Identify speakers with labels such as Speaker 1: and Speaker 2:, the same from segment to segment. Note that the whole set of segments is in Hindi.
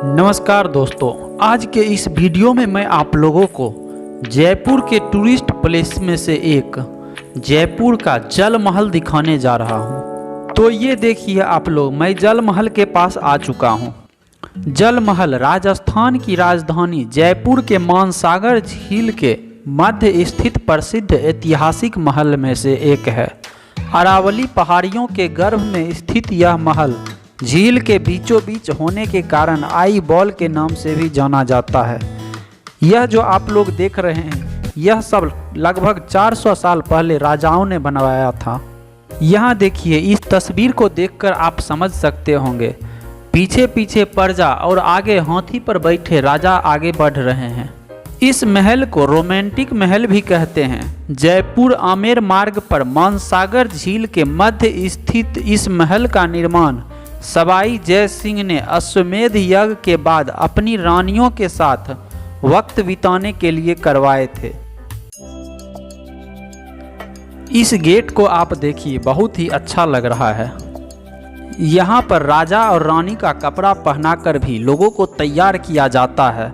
Speaker 1: नमस्कार दोस्तों, आज के इस वीडियो में मैं आप लोगों को जयपुर के टूरिस्ट प्लेस में से एक जयपुर का जल महल दिखाने जा रहा हूं। तो ये देखिए आप लोग, मैं जल महल के पास आ चुका हूं। जल महल राजस्थान की राजधानी जयपुर के मानसागर झील के मध्य स्थित प्रसिद्ध ऐतिहासिक महल में से एक है। अरावली पहाड़ियों के गर्भ में स्थित यह महल झील के बीचों बीच होने के कारण आई बॉल के नाम से भी जाना जाता है। यह जो आप लोग देख रहे हैं, यह सब लगभग 400 साल पहले राजाओं ने बनवाया था। यहाँ देखिए, इस तस्वीर को देखकर आप समझ सकते होंगे, पीछे पीछे प्रजा और आगे हाथी पर बैठे राजा आगे बढ़ रहे हैं। इस महल को रोमांटिक महल भी कहते हैं। जयपुर आमेर मार्ग पर मानसागर झील के मध्य स्थित इस महल का निर्माण सवाई जय सिंह ने अश्वमेध यज्ञ के बाद अपनी रानियों के साथ वक्त बिताने के लिए करवाए थे। इस गेट को आप देखिए, बहुत ही अच्छा लग रहा है। यहाँ पर राजा और रानी का कपड़ा पहनाकर भी लोगों को तैयार किया जाता है।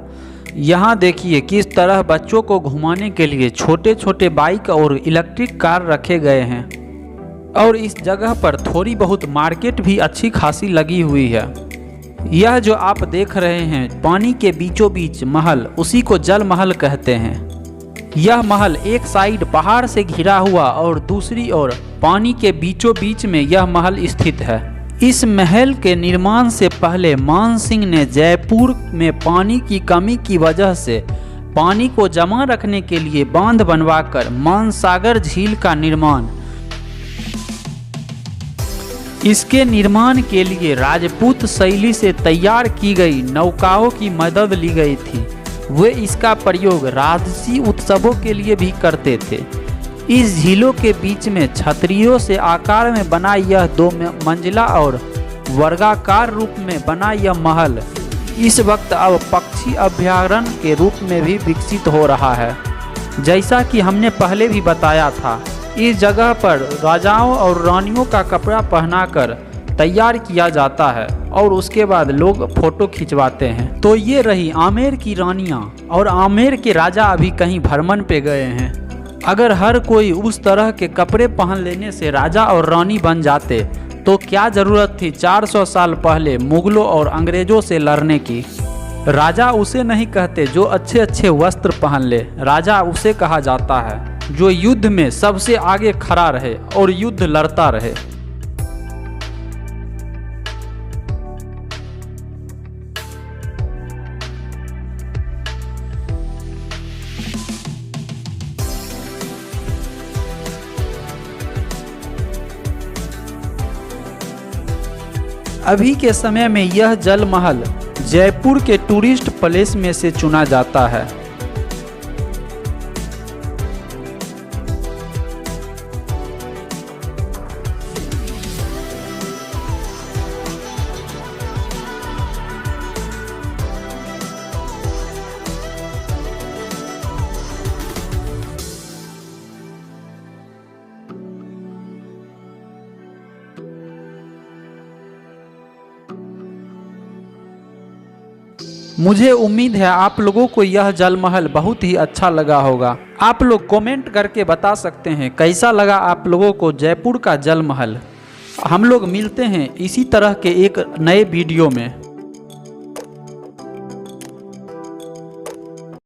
Speaker 1: यहाँ देखिए किस तरह बच्चों को घुमाने के लिए छोटे छोटे बाइक और इलेक्ट्रिक कार रखे गए हैं। और इस जगह पर थोड़ी बहुत मार्केट भी अच्छी खासी लगी हुई है। यह जो आप देख रहे हैं पानी के बीचों बीच महल, उसी को जल महल कहते हैं। यह महल एक साइड पहाड़ से घिरा हुआ और दूसरी ओर पानी के बीचों बीच में यह महल स्थित है। इस महल के निर्माण से पहले मान सिंह ने जयपुर में पानी की कमी की वजह से पानी को जमा रखने के लिए बांध बनवाकर मानसागर झील का निर्माण। इसके निर्माण के लिए राजपूत शैली से तैयार की गई नौकाओं की मदद ली गई थी। वे इसका प्रयोग राजसी उत्सवों के लिए भी करते थे। इस झीलों के बीच में छतरियों से आकार में बना यह 2 मंजिला और वर्गाकार रूप में बना यह महल इस वक्त अब पक्षी अभयारण्य के रूप में भी विकसित हो रहा है। जैसा कि हमने पहले भी बताया था, इस जगह पर राजाओं और रानियों का कपड़ा पहनाकर तैयार किया जाता है और उसके बाद लोग फोटो खिंचवाते हैं। तो ये रही आमेर की रानियां और आमेर के राजा अभी कहीं भ्रमण पे गए हैं। अगर हर कोई उस तरह के कपड़े पहन लेने से राजा और रानी बन जाते तो क्या ज़रूरत थी 400 साल पहले मुगलों और अंग्रेज़ों से लड़ने की। राजा उसे नहीं कहते जो अच्छे अच्छे वस्त्र पहन ले, राजा उसे कहा जाता है जो युद्ध में सबसे आगे खड़ा रहे और युद्ध लड़ता रहे। अभी के समय में यह जल महल जयपुर के टूरिस्ट प्लेस में से चुना जाता है। मुझे उम्मीद है आप लोगों को यह जल महल बहुत ही अच्छा लगा होगा। आप लोग कमेंट करके बता सकते हैं कैसा लगा आप लोगों को जयपुर का जल महल। हम लोग मिलते हैं इसी तरह के एक नए वीडियो में।